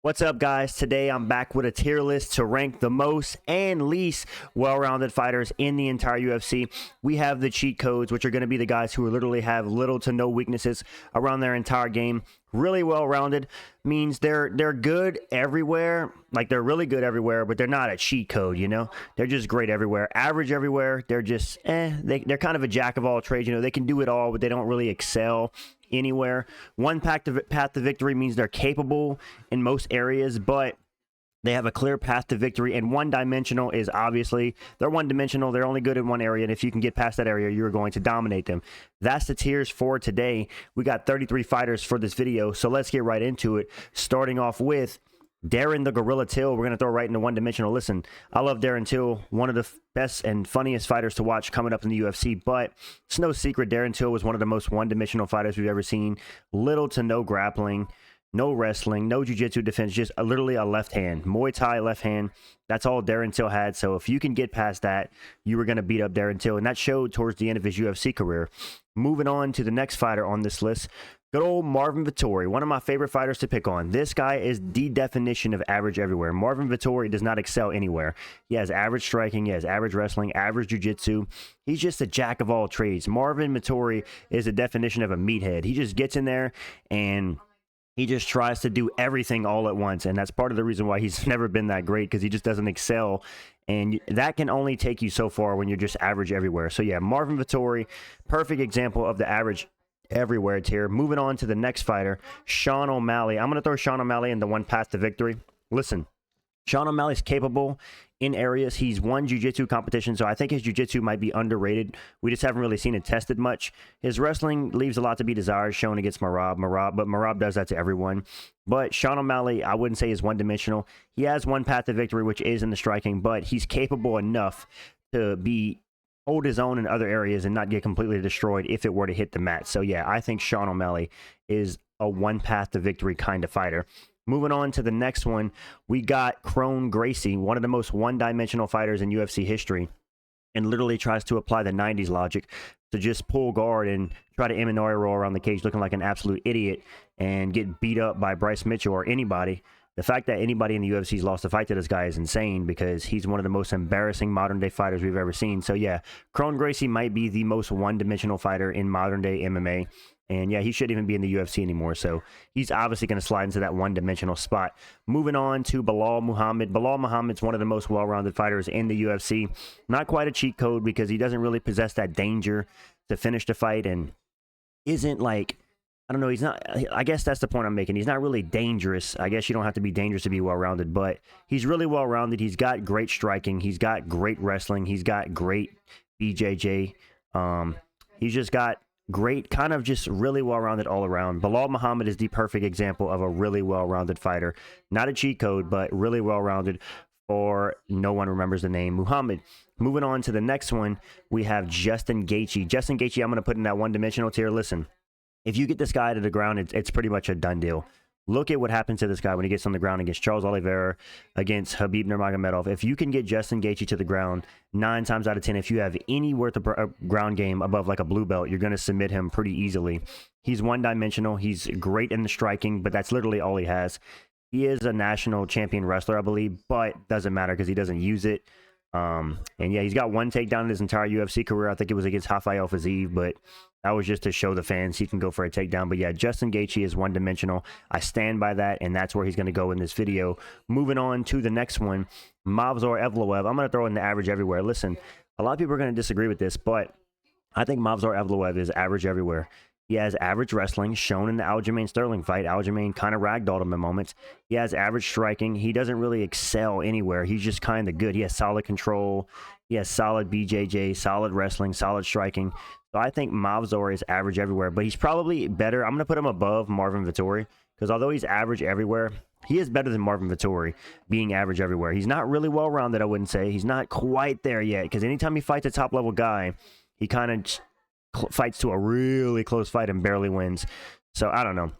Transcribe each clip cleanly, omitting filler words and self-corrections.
What's up, guys? Today I'm back with a tier list to rank the most and least well-rounded fighters in the entire UFC. We have the cheat codes, which are going to be the guys who literally have little to no weaknesses around their entire game. Really well-rounded means they're good everywhere, like they're really good everywhere, but they're not a cheat code, you know? They're just great everywhere. Average everywhere, they're just they're kind of a jack of all trades, you know? They can do it all, but they don't really excel anywhere. One path to victory means they're capable in most areas, but they have a clear path to victory. And one-dimensional is obviously they're one-dimensional. They're only good in one area, and if you can get past that area, you're going to dominate them. That's the tiers for today. We got 33 fighters for this video, so let's get right into it. Starting off with Darren the Gorilla Till. We're going to throw right into one-dimensional. Listen, I love Darren Till, one of the best and funniest fighters to watch coming up in the UFC, but it's no secret Darren Till was one of the most one-dimensional fighters we've ever seen. Little to no grappling, no wrestling, no jiu-jitsu defense, just literally a left hand. Muay Thai left hand. That's all Darren Till had. So if you can get past that, you were going to beat up Darren Till, and that showed towards the end of his UFC career. Moving on to the next fighter on this list, good old Marvin Vettori, one of my favorite fighters to pick on. This guy is the definition of average everywhere. Marvin Vettori does not excel anywhere. He has average striking, he has average wrestling, average jiu-jitsu. He's just a jack of all trades. Marvin Vettori is the definition of a meathead. He just gets in there and he just tries to do everything all at once, and that's part of the reason why he's never been that great, because he just doesn't excel, and that can only take you so far when you're just average everywhere. So yeah, Marvin Vettori, perfect example of the average everywhere tier. Moving on to the next fighter, Sean O'Malley. I'm going to throw Sean O'Malley in the one path to victory. Listen, Sean O'Malley's capable in areas. He's won jiu-jitsu competition, so I think his jiu-jitsu might be underrated. We just haven't really seen it tested much. His wrestling leaves a lot to be desired, shown against Merab, but Merab does that to everyone. But Sean O'Malley, I wouldn't say is one-dimensional. He has one path to victory, which is in the striking, but he's capable enough to hold his own in other areas and not get completely destroyed if it were to hit the mat. So yeah, I think Sean O'Malley is a one path to victory kind of fighter. Moving on to the next one, we got Kron Gracie, one of the most one-dimensional fighters in UFC history, and literally tries to apply the 90s logic to just pull guard and try to M&R roll around the cage looking like an absolute idiot and get beat up by Bryce Mitchell or anybody. The fact that anybody in the UFC's lost a fight to this guy is insane, because he's one of the most embarrassing modern-day fighters we've ever seen. So yeah, Kron Gracie might be the most one-dimensional fighter in modern-day MMA. And yeah, he shouldn't even be in the UFC anymore. So he's obviously going to slide into that one-dimensional spot. Moving on to Belal Muhammad. Belal Muhammad's one of the most well-rounded fighters in the UFC. Not quite a cheat code, because he doesn't really possess that danger to finish the fight, and isn't like, I don't know, he's not, I guess that's the point I'm making. He's not really dangerous. I guess you don't have to be dangerous to be well-rounded, but he's really well-rounded. He's got great striking. He's got great wrestling. He's got great BJJ. He's just got great, kind of just really well-rounded all around. Belal Muhammad is the perfect example of a really well-rounded fighter. Not a cheat code, but really well-rounded, or no one remembers the name Muhammad. Moving on to the next one, we have Justin Gaethje. Justin Gaethje, I'm going to put in that one-dimensional tier. Listen, if you get this guy to the ground, it's pretty much a done deal. Look at what happened to this guy when he gets on the ground against Charles Oliveira, against Khabib Nurmagomedov. If you can get Justin Gaethje to the ground 9 times out of 10, if you have any worth of ground game above like a blue belt, you're going to submit him pretty easily. He's one-dimensional. He's great in the striking, but that's literally all he has. He is a national champion wrestler, I believe, but doesn't matter because he doesn't use it. And yeah, he's got one takedown in his entire UFC career. I think it was against Rafael Fiziev, but that was just to show the fans he can go for a takedown. But yeah, Justin Gaethje is one-dimensional. I stand by that, and that's where he's going to go in this video. Moving on to the next one, Movsar Evloev. I'm going to throw in the average everywhere. Listen, a lot of people are going to disagree with this, but I think Movsar Evloev is average everywhere. He has average wrestling, shown in the Aljamain Sterling fight. Aljamain kind of ragdolled him in moments. He has average striking. He doesn't really excel anywhere. He's just kind of good. He has solid control. He has solid BJJ, solid wrestling, solid striking. So I think Movsar is average everywhere, but he's probably better. I'm going to put him above Marvin Vettori, because although he's average everywhere, he is better than Marvin Vettori being average everywhere. He's not really well-rounded, I wouldn't say. He's not quite there yet, because anytime he fights a top-level guy, he kind of fights to a really close fight and barely wins. So I don't know.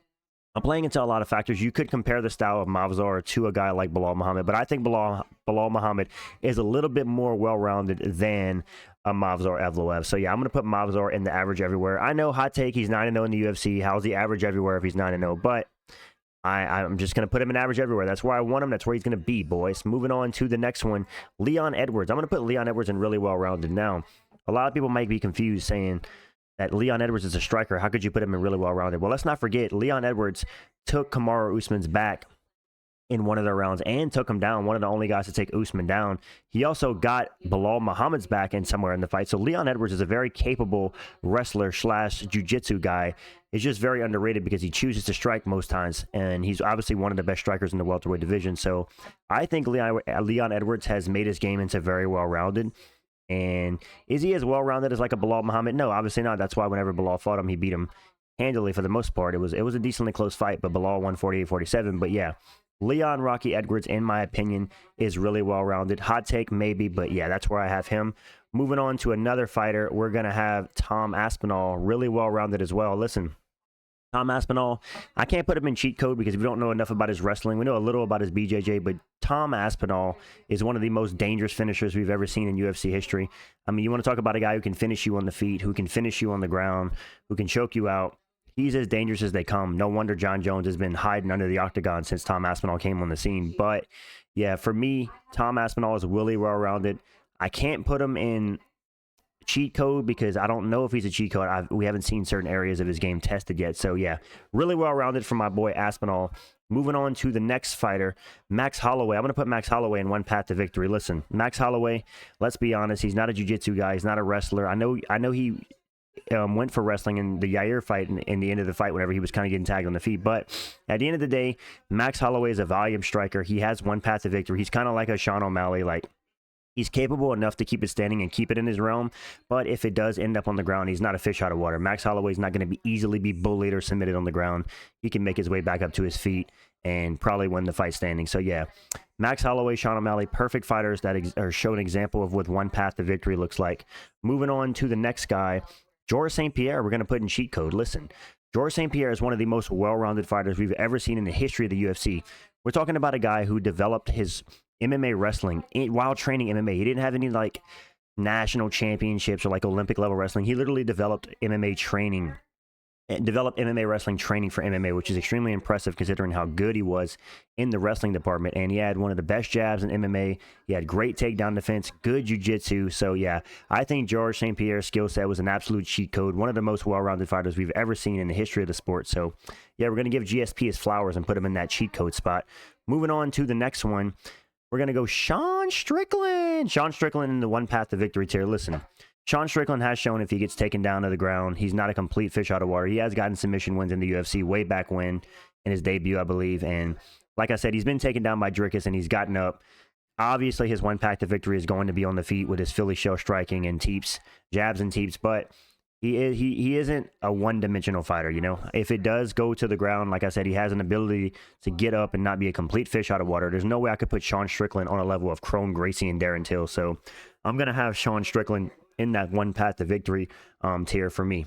I'm playing into a lot of factors. You could compare the style of Movsar to a guy like Belal Muhammad, but I think Belal Muhammad is a little bit more well-rounded than a Movsar Evloev. So yeah, I'm going to put Movsar in the average everywhere. I know, hot take, he's 9-0 in the UFC. How's the average everywhere if he's 9-0? But I'm just going to put him in average everywhere. That's where I want him. That's where he's going to be, boys. Moving on to the next one, Leon Edwards. I'm going to put Leon Edwards in really well-rounded. Now, a lot of people might be confused saying that Leon Edwards is a striker. How could you put him in really well-rounded? Well, let's not forget, Leon Edwards took Kamaru Usman's back in one of their rounds and took him down, one of the only guys to take Usman down. He also got Bilal Muhammad's back in somewhere in the fight. So Leon Edwards is a very capable wrestler slash jiu-jitsu guy. He's just very underrated because he chooses to strike most times, and he's obviously one of the best strikers in the welterweight division. So I think Leon Edwards has made his game into very well-rounded. And is he as well-rounded as like a Bilal Muhammad? No, obviously not. That's why whenever Bilal fought him, he beat him handily for the most part. It was a decently close fight, but Bilal won 48-47. But yeah, Leon Rocky Edwards, in my opinion, is really well-rounded. Hot take, maybe, but yeah, that's where I have him. Moving on to another fighter, we're going to have Tom Aspinall, really well-rounded as well. Listen, Tom Aspinall, I can't put him in cheat code because we don't know enough about his wrestling. We know a little about his BJJ, but Tom Aspinall is one of the most dangerous finishers we've ever seen in UFC history. I mean, you want to talk about a guy who can finish you on the feet, who can finish you on the ground, who can choke you out. He's as dangerous as they come. No wonder Jon Jones has been hiding under the octagon since Tom Aspinall came on the scene. But yeah, for me, Tom Aspinall is really well-rounded. I can't put him in cheat code because I don't know if he's a cheat code. We haven't seen certain areas of his game tested yet. So yeah, really well-rounded for my boy Aspinall. Moving on to the next fighter, Max Holloway. I'm going to put Max Holloway in one path to victory. Listen, Max Holloway, let's be honest, he's not a jiu-jitsu guy. He's not a wrestler. I know he went for wrestling in the Yair fight in the end of the fight whenever he was kind of getting tagged on the feet. But at the end of the day, Max Holloway is a volume striker. He has one path to victory. He's kind of like a Sean O'Malley. Like, he's capable enough to keep it standing and keep it in his realm. But if it does end up on the ground, he's not a fish out of water. Max Holloway's not going to easily be bullied or submitted on the ground. He can make his way back up to his feet and probably win the fight standing. So yeah, Max Holloway, Sean O'Malley, perfect fighters that show an example of what one path to victory looks like. Moving on to the next guy, Georges St. Pierre, we're going to put in cheat code. Listen, Georges St. Pierre is one of the most well-rounded fighters we've ever seen in the history of the UFC. We're talking about a guy who developed his MMA wrestling while training MMA. He didn't have any like national championships or like Olympic level wrestling. He literally developed MMA training and developed MMA wrestling training for MMA, which is extremely impressive considering how good he was in the wrestling department. And he had one of the best jabs in MMA. He had great takedown defense, good jiu-jitsu. So yeah, I think Georges St. Pierre's skill set was an absolute cheat code. One of the most well-rounded fighters we've ever seen in the history of the sport. So yeah, we're going to give GSP his flowers and put him in that cheat code spot. Moving on to the next one, we're going to go Sean Strickland. Sean Strickland in the one path to victory tier. Listen, Sean Strickland has shown if he gets taken down to the ground, he's not a complete fish out of water. He has gotten submission wins in the UFC way back when in his debut, I believe. And like I said, he's been taken down by Dricus and he's gotten up. Obviously, his one path to victory is going to be on the feet with his Philly shell striking and teeps, jabs and teeps. But he isn't a one-dimensional fighter, you know? If it does go to the ground, like I said, he has an ability to get up and not be a complete fish out of water. There's no way I could put Sean Strickland on a level of Kron Gracie and Darren Till. So I'm going to have Sean Strickland in that one path to victory tier for me.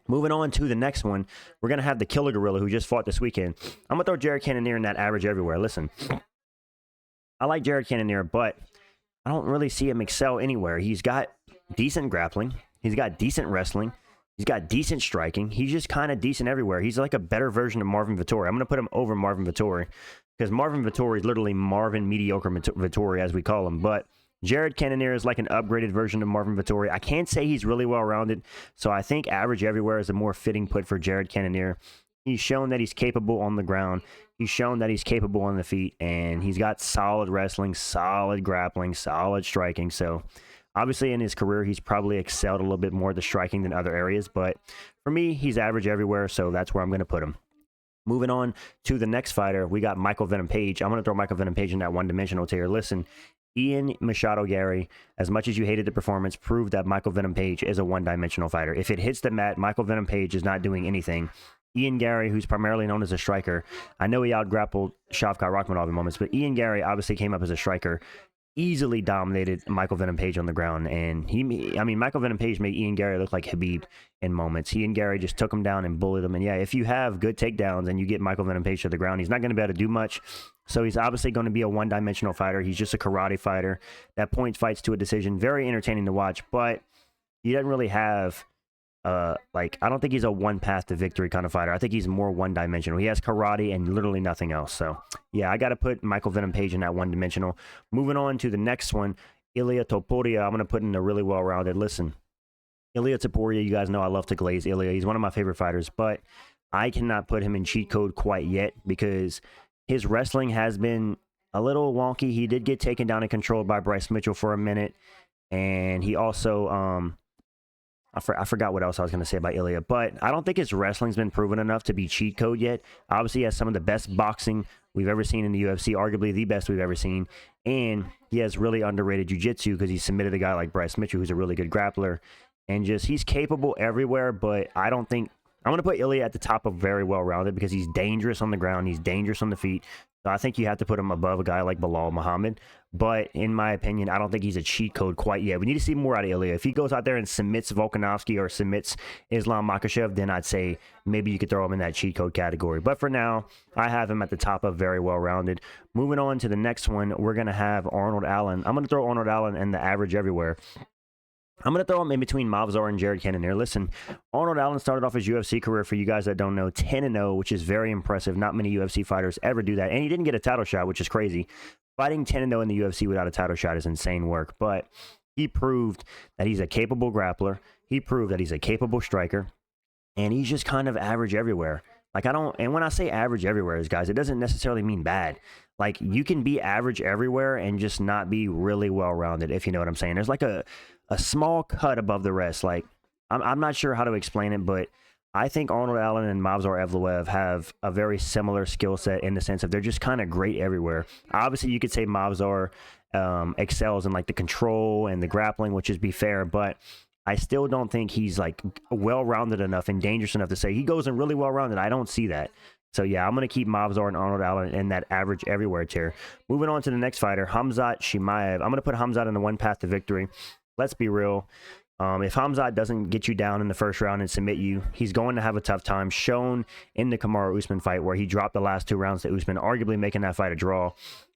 Moving on to the next one, we're going to have the Killer Gorilla who just fought this weekend. I'm going to throw Jared Cannonier in that average everywhere. Listen, I like Jared Cannonier, but I don't really see him excel anywhere. He's got decent grappling. He's got decent wrestling. He's got decent striking. He's just kind of decent everywhere. He's like a better version of Marvin Vettori. I'm going to put him over Marvin Vettori because Marvin Vettori is literally Marvin Mediocre Vettori, as we call him. But Jared Cannonier is like an upgraded version of Marvin Vettori. I can't say he's really well-rounded, so I think average everywhere is a more fitting put for Jared Cannonier. He's shown that he's capable on the ground. He's shown that he's capable on the feet, and he's got solid wrestling, solid grappling, solid striking. So obviously in his career, he's probably excelled a little bit more at the striking than other areas, but for me, he's average everywhere, so that's where I'm going to put him. Moving on to the next fighter, we got Michael Venom Page. I'm going to throw Michael Venom Page in that one-dimensional tier. Listen, Ian Machado Gary, as much as you hated the performance, proved that Michael Venom Page is a one-dimensional fighter. If it hits the mat, Michael Venom Page is not doing anything. Ian Gary, who's primarily known as a striker, I know he out-grappled Shavkat Rakhmonov in moments, but Ian Gary obviously came up as a striker, easily dominated Michael Venom Page on the ground, and Michael Venom Page made Ian Gary look like Khabib in moments. Ian Gary just took him down and bullied him, and yeah, if you have good takedowns and you get Michael Venom Page to the ground, he's not going to be able to do much, so he's obviously going to be a one-dimensional fighter. He's just a karate fighter that points fights to a decision. Very entertaining to watch, but he doesn't really have like, I don't think he's a one path to victory kind of fighter. I think he's more one dimensional. He has karate and literally nothing else. So yeah, I got to put Michael Venom Page in that one dimensional. Moving on to the next one, Ilia Topuria. I'm going to put in a really well rounded. Listen, Ilia Topuria, you guys know I love to glaze Ilia. He's one of my favorite fighters, but I cannot put him in cheat code quite yet because his wrestling has been a little wonky. He did get taken down and controlled by Bryce Mitchell for a minute, and he also I forgot what else I was going to say about Ilia, but I don't think his wrestling's been proven enough to be cheat code yet. Obviously, he has some of the best boxing we've ever seen in the UFC, arguably the best we've ever seen, and he has really underrated jiu-jitsu because he submitted a guy like Bryce Mitchell, who's a really good grappler, and just he's capable everywhere, but I don't think... I'm going to put Ilia at the top of very well-rounded because he's dangerous on the ground, he's dangerous on the feet, so I think you have to put him above a guy like Bilal Muhammad. But in my opinion, I don't think he's a cheat code quite yet. We need to see more out of Ilia. If he goes out there and submits Volkanovski or submits Islam Makhachev, then I'd say maybe you could throw him in that cheat code category. But for now, I have him at the top of very well-rounded. Moving on to the next one, we're going to have Arnold Allen. I'm going to throw Arnold Allen in the average everywhere. I'm going to throw him in between Movzar and Jared Cannonier. Listen, Arnold Allen started off his UFC career, for you guys that don't know, 10-0, which is very impressive. Not many UFC fighters ever do that. And he didn't get a title shot, which is crazy. Fighting 10-0 in the UFC without a title shot is insane work. But he proved that he's a capable grappler. He proved that he's a capable striker. And he's just kind of average everywhere. Like, and when I say average everywhere, guys, it doesn't necessarily mean bad. Like, you can be average everywhere and just not be really well-rounded, if you know what I'm saying. There's like a small cut above the rest. Like, I'm not sure how to explain it, but I think Arnold Allen and Movzar Evloev have a very similar skill set in the sense of they're just kind of great everywhere. Obviously, you could say Movzar excels in like the control and the grappling, which is be fair, but I still don't think he's like well-rounded enough and dangerous enough to say he goes in really well-rounded. I don't see that. So yeah, I'm going to keep Movzar and Arnold Allen in that average everywhere tier. Moving on to the next fighter, Khamzat Chimaev. I'm going to put Khamzat in the one path to victory. Let's be real. If Khamzat doesn't get you down in the first round and submit you, he's going to have a tough time. Shown in the Kamaru Usman fight where he dropped the last 2 rounds to Usman, arguably making that fight a draw.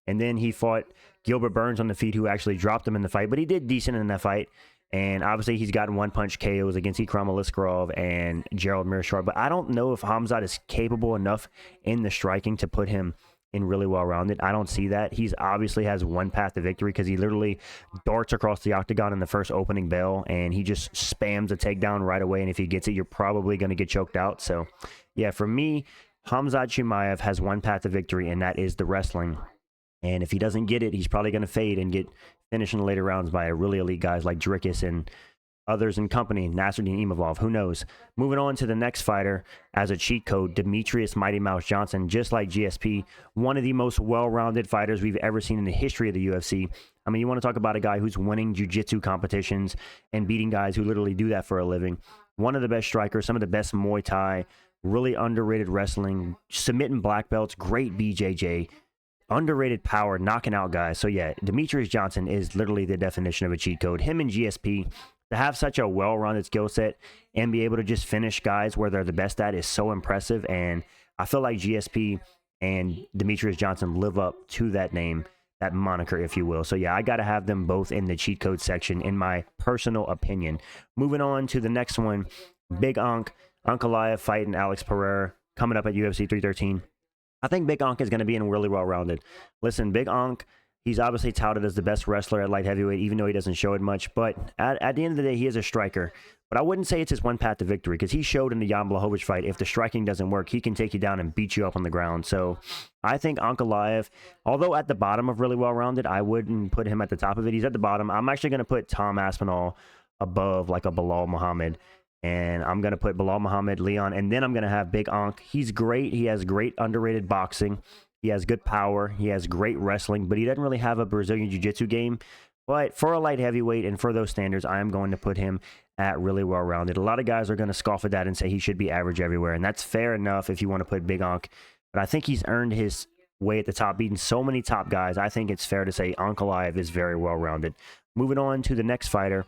And then he fought Gilbert Burns on the feet, who actually dropped him in the fight, but he did decent in that fight. And obviously, he's gotten one-punch KOs against Ikram Aliskerov and Gerald Meerschaert. But I don't know if Khamzat is capable enough in the striking to put him in really well-rounded. I don't see that. He's obviously has one path to victory because he literally darts across the octagon in the first opening bell, and he just spams a takedown right away. And if he gets it, you're probably going to get choked out. So, yeah, for me, Khamzat Chimaev has one path to victory, and that is the wrestling. And if he doesn't get it, he's probably going to fade and get finished in the later rounds by really elite guys like Dricus and others in company, Nasruddin Imavov, who knows. Moving on to the next fighter as a cheat code, Demetrious Mighty Mouse Johnson, just like GSP, one of the most well-rounded fighters we've ever seen in the history of the UFC. I mean, you want to talk about a guy who's winning jiu-jitsu competitions and beating guys who literally do that for a living. One of the best strikers, some of the best Muay Thai, really underrated wrestling, submitting black belts, great BJJ, underrated power, knocking out guys. So yeah, Demetrious Johnson is literally the definition of a cheat code. Him and GSP, to have such a well-rounded skill set and be able to just finish guys where they're the best at is so impressive. And I feel like GSP and Demetrious Johnson live up to that name, that moniker, if you will. So yeah, I got to have them both in the cheat code section, in my personal opinion. Moving on to the next one, Big Ankalaev fighting Alex Pereira, coming up at UFC 313. I think Big Ankh is going to be in really well-rounded. Listen, Big Ankh, he's obviously touted as the best wrestler at light heavyweight, even though he doesn't show it much. But at the end of the day, he is a striker. But I wouldn't say it's his one path to victory, because he showed in the Jan Blachowicz fight, if the striking doesn't work, he can take you down and beat you up on the ground. So I think Ankalaev, although at the bottom of really well-rounded, I wouldn't put him at the top of it. He's at the bottom. I'm actually going to put Tom Aspinall above like a Bilal Muhammad. And I'm going to put Bilal Muhammad, Leon, and then I'm going to have Big Ankh. He's great. He has great underrated boxing. He has good power. He has great wrestling, but he doesn't really have a Brazilian Jiu-Jitsu game. But for a light heavyweight and for those standards, I am going to put him at really well-rounded. A lot of guys are going to scoff at that and say he should be average everywhere, and that's fair enough if you want to put Big Ankh. But I think he's earned his way at the top, beating so many top guys. I think it's fair to say Ankalaev is very well-rounded. Moving on to the next fighter,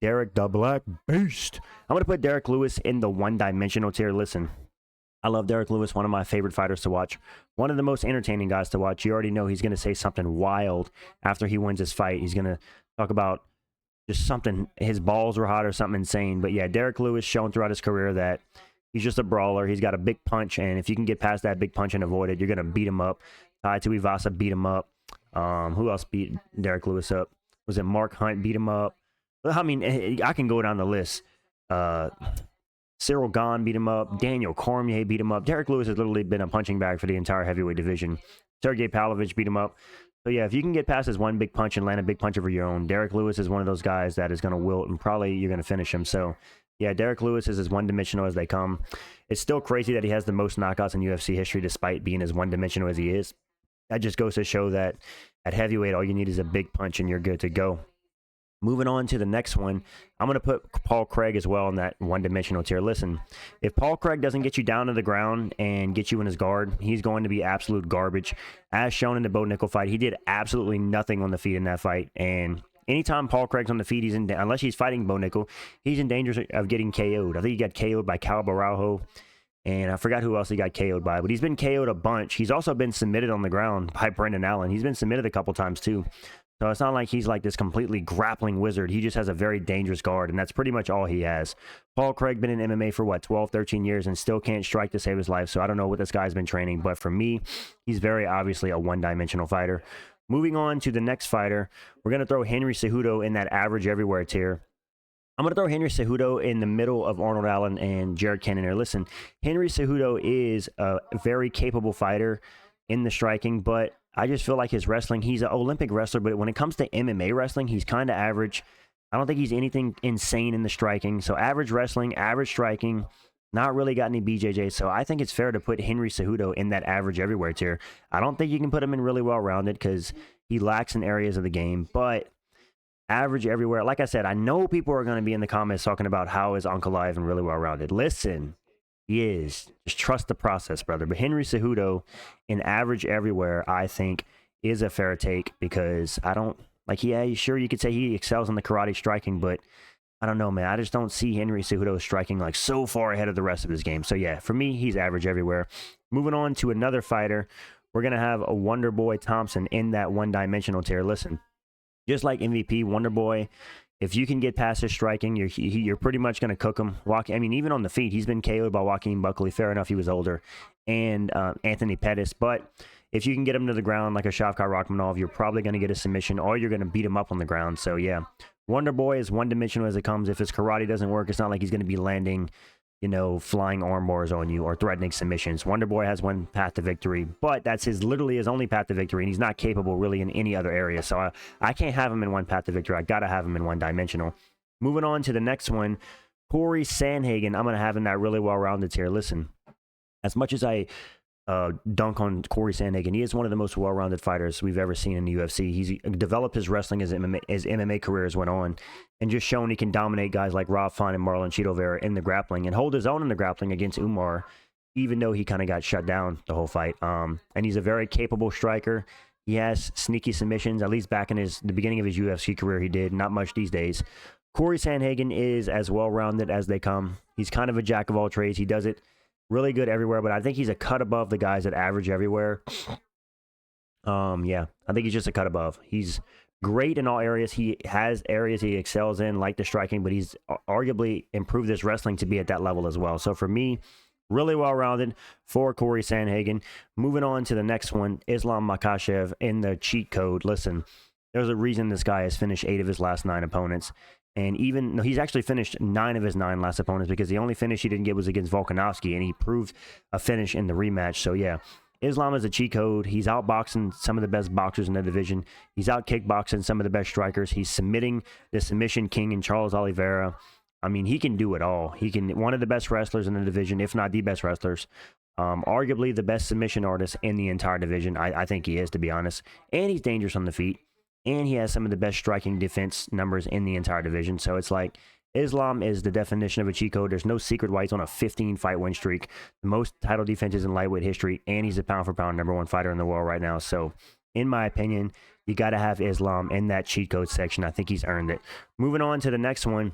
Derek the Black Beast. I'm going to put Derek Lewis in the one-dimensional tier. Listen, I love Derek Lewis, one of my favorite fighters to watch. One of the most entertaining guys to watch. You already know he's going to say something wild after he wins his fight. He's going to talk about just something, his balls were hot or something insane. But yeah, Derek Lewis shown throughout his career that he's just a brawler. He's got a big punch, and if you can get past that big punch and avoid it, you're going to beat him up. Tai Tuivasa beat him up. Who else beat Derek Lewis up? Was it Mark Hunt beat him up? I mean, I can go down the list. Cyril Gahn beat him up. Daniel Cormier beat him up. Derek Lewis has literally been a punching bag for the entire heavyweight division. Sergey Pavlovich beat him up. So yeah, if you can get past his one big punch and land a big punch over your own, Derek Lewis is one of those guys that is going to wilt, and probably you're going to finish him. So yeah, Derek Lewis is as one-dimensional as they come. It's still crazy that he has the most knockouts in UFC history despite being as one-dimensional as he is. That just goes to show that at heavyweight, all you need is a big punch and you're good to go. Moving on to the next one, I'm going to put Paul Craig as well in that one-dimensional tier. Listen, if Paul Craig doesn't get you down to the ground and get you in his guard, he's going to be absolute garbage. As shown in the Bo Nickel fight, he did absolutely nothing on the feet in that fight. And anytime Paul Craig's on the feet, unless he's fighting Bo Nickel, he's in danger of getting KO'd. I think he got KO'd by Cal Baraujo, and I forgot who else he got KO'd by, but he's been KO'd a bunch. He's also been submitted on the ground by Brendan Allen. He's been submitted a couple times too. So it's not like he's like this completely grappling wizard. He just has a very dangerous guard, and that's pretty much all he has. Paul Craig been in MMA for, 12, 13 years and still can't strike to save his life, so I don't know what this guy's been training. But for me, he's very obviously a one-dimensional fighter. Moving on to the next fighter, we're going to throw Henry Cejudo in that average everywhere tier. I'm going to throw Henry Cejudo in the middle of Arnold Allen and Jared Cannonier. Listen, Henry Cejudo is a very capable fighter in the striking, but I just feel like his wrestling, he's an Olympic wrestler, but when it comes to MMA wrestling, he's kind of average. I don't think he's anything insane in the striking. So average wrestling, average striking, not really got any BJJ. So I think it's fair to put Henry Cejudo in that average everywhere tier. I don't think you can put him in really well-rounded because he lacks in areas of the game, but average everywhere. Like I said, I know people are going to be in the comments talking about how is Ankalaev and really well-rounded. Listen, he is. Just trust the process, brother. But Henry Cejudo in average everywhere, I think, is a fair take because I don't, sure, you could say he excels in the karate striking, but I don't know, man. I just don't see Henry Cejudo striking like so far ahead of the rest of his game. So yeah, for me, he's average everywhere. Moving on to another fighter, we're going to have a Wonder Boy Thompson in that one-dimensional tier. Listen, just like MVP, Wonder Boy, if you can get past his striking, you're pretty much going to cook him. Even on the feet, he's been KO'd by Joaquin Buckley. Fair enough, he was older. And Anthony Pettis. But if you can get him to the ground like a Shavkat Rakhmonov, you're probably going to get a submission or you're going to beat him up on the ground. So, yeah, Wonder Boy is one-dimensional as it comes. If his karate doesn't work, it's not like he's going to be landing, flying arm bars on you or threatening submissions. Wonder Boy has one path to victory, but that's literally his only path to victory, and he's not capable really in any other area. So I can't have him in one path to victory. I got to have him in one-dimensional. Moving on to the next one, Corey Sandhagen. I'm going to have him that really well-rounded tier. Listen, as much as I dunk on Corey Sandhagen, he is one of the most well-rounded fighters we've ever seen in the UFC. He's developed his wrestling as MMA career has went on, and just shown he can dominate guys like Rob Font and Marlon Chito Vera in the grappling and hold his own in the grappling against Umar, even though he kind of got shut down the whole fight. And he's a very capable striker. He has sneaky submissions, at least back in the beginning of his UFC career he did. Not much these days. Corey Sandhagen is as well-rounded as they come. He's kind of a jack of all trades. He does it really good everywhere, but I think he's a cut above the guys that average everywhere. Yeah, I think he's just a cut above. He's great in all areas. He has areas he excels in, like the striking, but he's arguably improved his wrestling to be at that level as well. So for me, really well-rounded for Corey Sandhagen. Moving on to the next one, Islam Makhachev in the cheat code. Listen, there's a reason this guy has finished 8 of his last 9 opponents. And he's actually finished 9 of his 9 last opponents because the only finish he didn't get was against Volkanovski, and he proved a finish in the rematch. So yeah, Islam is a cheat code. He's outboxing some of the best boxers in the division. He's out kickboxing some of the best strikers. He's submitting the submission king in Charles Oliveira. I mean, he can do it all. He can, one of the best wrestlers in the division, if not the best wrestlers. Arguably the best submission artist in the entire division. I think he is, to be honest. And he's dangerous on the feet. And he has some of the best striking defense numbers in the entire division. So it's like Islam is the definition of a cheat code. There's no secret why he's on a 15-fight win streak. The most title defenses in lightweight history. And he's a pound-for-pound #1 fighter in the world right now. So in my opinion, you got to have Islam in that cheat code section. I think he's earned it. Moving on to the next one,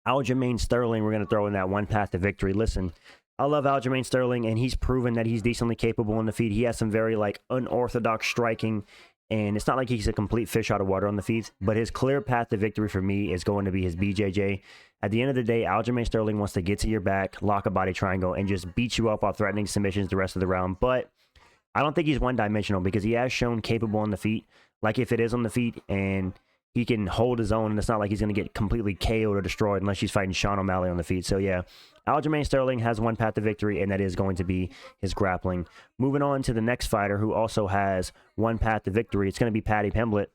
Aljamain Sterling. We're going to throw in that one path to victory. Listen, I love Aljamain Sterling, and he's proven that he's decently capable on the feet. He has some very unorthodox striking And it's not like he's a complete fish out of water on the feet, but his clear path to victory for me is going to be his BJJ. At the end of the day, Aljamain Sterling wants to get to your back, lock a body triangle, and just beat you up while threatening submissions the rest of the round. But I don't think he's one-dimensional because he has shown capable on the feet. Like if it is on the feet and he can hold his own, and it's not like he's going to get completely KO'd or destroyed unless he's fighting Sean O'Malley on the feet. So yeah, Aljamain Sterling has one path to victory, and that is going to be his grappling. Moving on to the next fighter who also has one path to victory, it's going to be Paddy Pimblett.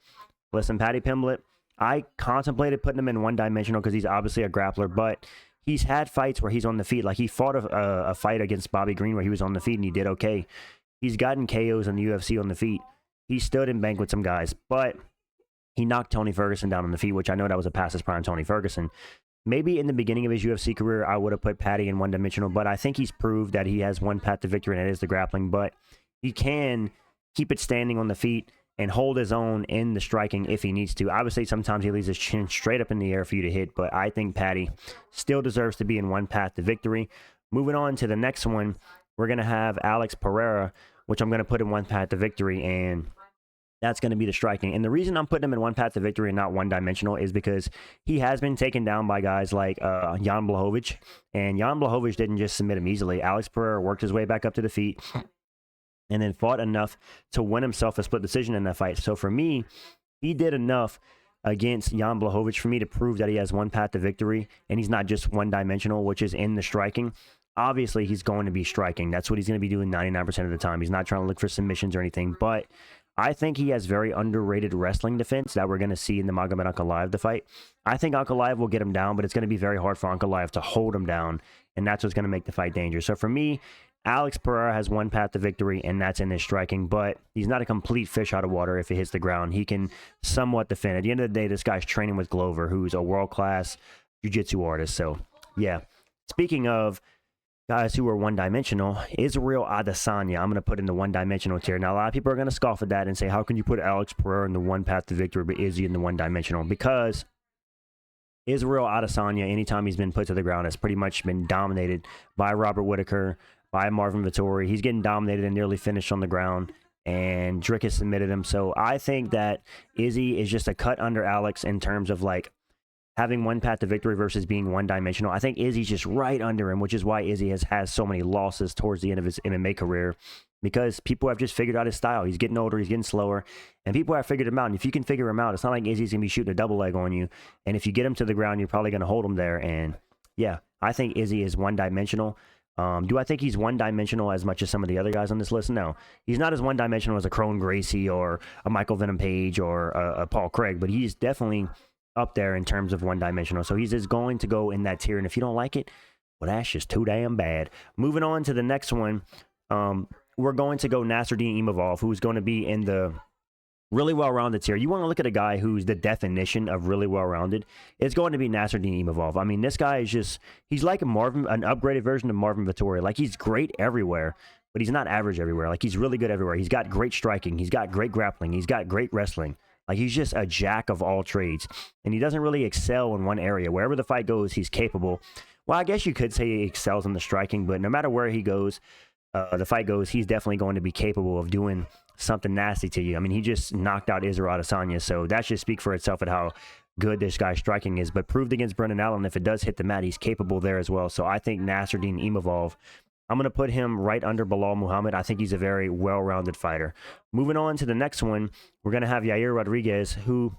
Listen, Paddy Pimblett, I contemplated putting him in one-dimensional because he's obviously a grappler, but he's had fights where he's on the feet. Like he fought a fight against Bobby Green where he was on the feet and he did okay. He's gotten KOs in the UFC on the feet. He stood and banked with some guys, but he knocked Tony Ferguson down on the feet, which I know that was a past his prime Tony Ferguson. Maybe in the beginning of his UFC career, I would have put Paddy in one-dimensional, but I think he's proved that he has one path to victory, and it is the grappling. But he can keep it standing on the feet and hold his own in the striking if he needs to. Obviously, sometimes he leaves his chin straight up in the air for you to hit, but I think Paddy still deserves to be in one path to victory. Moving on to the next one, we're going to have Alex Pereira, which I'm going to put in one path to victory, and that's going to be the striking. And the reason I'm putting him in one path to victory and not one-dimensional is because he has been taken down by guys like Jan Blachowicz. And Jan Blachowicz didn't just submit him easily. Alex Pereira worked his way back up to the feet and then fought enough to win himself a split decision in that fight. So for me, he did enough against Jan Blachowicz for me to prove that he has one path to victory and he's not just one-dimensional, which is in the striking. Obviously, he's going to be striking. That's what he's going to be doing 99% of the time. He's not trying to look for submissions or anything, but I think he has very underrated wrestling defense that we're going to see in the Magomed Ankalaev fight. I think Ankalaev will get him down, but it's going to be very hard for Ankalaev to hold him down, and that's what's going to make the fight dangerous. So for me, Alex Pereira has one path to victory, and that's in his striking, but he's not a complete fish out of water if it hits the ground. He can somewhat defend. At the end of the day, this guy's training with Glover, who's a world-class jiu-jitsu artist. So, yeah. Speaking of guys who are one-dimensional, Israel Adesanya, I'm going to put in the one-dimensional tier. Now, a lot of people are going to scoff at that and say, how can you put Alex Pereira in the one path to victory, but Izzy in the one-dimensional? Because Israel Adesanya, anytime he's been put to the ground, has pretty much been dominated by Robert Whittaker, by Marvin Vettori. He's getting dominated and nearly finished on the ground, and Dricus submitted him. So I think that Izzy is just a cut under Alex in terms of like having one path to victory versus being one-dimensional. I think Izzy's just right under him, which is why Izzy has so many losses towards the end of his MMA career, because people have just figured out his style. He's getting older, he's getting slower, and people have figured him out. And if you can figure him out, it's not like Izzy's going to be shooting a double leg on you. And if you get him to the ground, you're probably going to hold him there. And yeah, I think Izzy is one-dimensional. Do I think he's one-dimensional as much as some of the other guys on this list? No. He's not as one-dimensional as a Kron Gracie or a Michael Venom Page or a Paul Craig, but he's definitely up there in terms of one-dimensional. So he's just going to go in that tier, and if you don't like it, well, that's just too damn bad. Moving on to the next one, we're going to go Nasruddin Imavov, who's going to be in the really well-rounded tier. You want to look at a guy who's the definition of really well-rounded, it's going to be Nasruddin Imavov. I mean, this guy is just, he's like an upgraded version of Marvin Vettori. Like, he's great everywhere, but he's not average everywhere. Like, he's really good everywhere. He's got great striking. He's got great grappling. He's got great wrestling. Like, he's just a jack of all trades, and he doesn't really excel in one area. Wherever the fight goes, he's capable. Well, I guess you could say he excels in the striking, but no matter where he goes, the fight goes, he's definitely going to be capable of doing something nasty to you. I mean, he just knocked out Israel Adesanya, so that should speak for itself at how good this guy's striking is. But proved against Brendan Allen, if it does hit the mat, he's capable there as well. So I think Nasruddin Imavov, I'm going to put him right under Bilal Muhammad. I think he's a very well-rounded fighter. Moving on to the next one, we're going to have Yair Rodriguez, who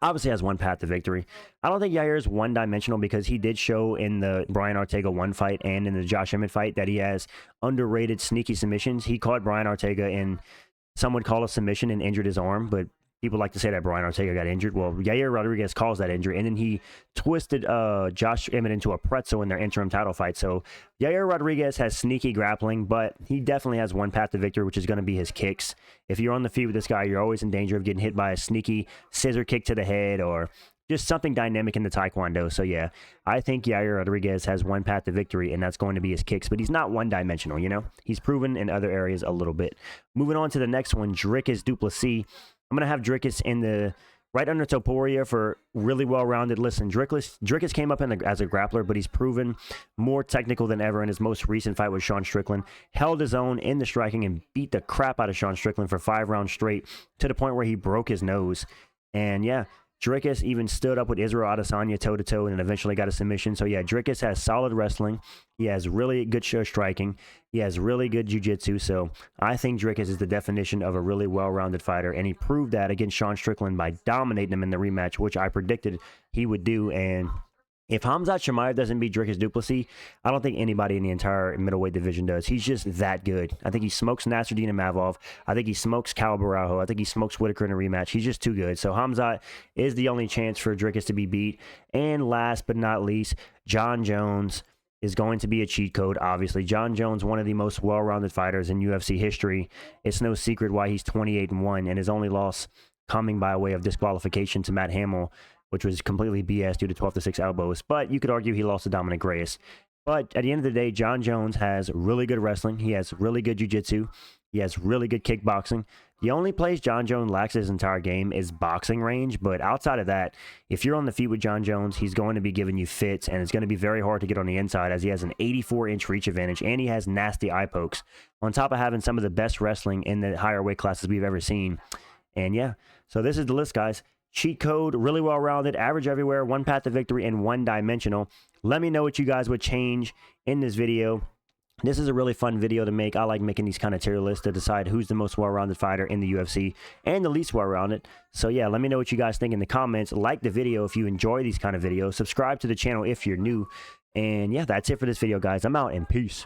obviously has one path to victory. I don't think Yair is one-dimensional because he did show in the Brian Ortega 1 fight and in the Josh Emmett fight that he has underrated sneaky submissions. He caught Brian Ortega in, some would call a submission, and injured his arm, but people like to say that Brian Ortega got injured. Well, Yair Rodriguez caused that injury, and then he twisted Josh Emmett into a pretzel in their interim title fight. So Yair Rodriguez has sneaky grappling, but he definitely has one path to victory, which is going to be his kicks. If you're on the feet with this guy, you're always in danger of getting hit by a sneaky scissor kick to the head or just something dynamic in the Taekwondo. So yeah, I think Yair Rodriguez has one path to victory, and that's going to be his kicks, but he's not one-dimensional, you know? He's proven in other areas a little bit. Moving on to the next one, Dricus du Plessis. I'm going to have Dricus in the Right under Topuria for really well-rounded. Listen, Dricus came up as a grappler, but he's proven more technical than ever in his most recent fight with Sean Strickland. Held his own in the striking and beat the crap out of Sean Strickland for 5 rounds straight to the point where he broke his nose. And yeah, Dricus even stood up with Israel Adesanya toe-to-toe and eventually got a submission. So yeah, Dricus has solid wrestling. He has really good striking. He has really good jiu-jitsu. So I think Dricus is the definition of a really well-rounded fighter. And he proved that against Sean Strickland by dominating him in the rematch, which I predicted he would do. And if Khamzat Chimaev doesn't beat Dricus du Plessis, I don't think anybody in the entire middleweight division does. He's just that good. I think he smokes Nasruddin Imavov. I think he smokes Cal Barajo. I think he smokes Whitaker in a rematch. He's just too good. So Khamzat is the only chance for Dricus to be beat. And last but not least, Jon Jones is going to be a cheat code, obviously. Jon Jones, one of the most well-rounded fighters in UFC history. It's no secret why he's 28-1, and his only loss coming by way of disqualification to Matt Hamill, which was completely BS due to 12-6 elbows. But you could argue he lost to Dominic Reyes. But at the end of the day, Jon Jones has really good wrestling. He has really good jiu-jitsu. He has really good kickboxing. The only place Jon Jones lacks his entire game is boxing range. But outside of that, if you're on the feet with Jon Jones, he's going to be giving you fits, and it's going to be very hard to get on the inside as he has an 84-inch reach advantage, and he has nasty eye pokes, on top of having some of the best wrestling in the higher weight classes we've ever seen. And yeah, so this is the list, guys. Cheat code, really well-rounded, average everywhere, one path to victory, and one-dimensional. Let me know what you guys would change in this video. This is a really fun video to make. I like making these kind of tier lists to decide who's the most well-rounded fighter in the UFC and the least well-rounded. So yeah, let me know what you guys think in the comments. Like the video if you enjoy these kind of videos. Subscribe to the channel if you're new. And yeah, that's it for this video, guys. I'm out, and peace.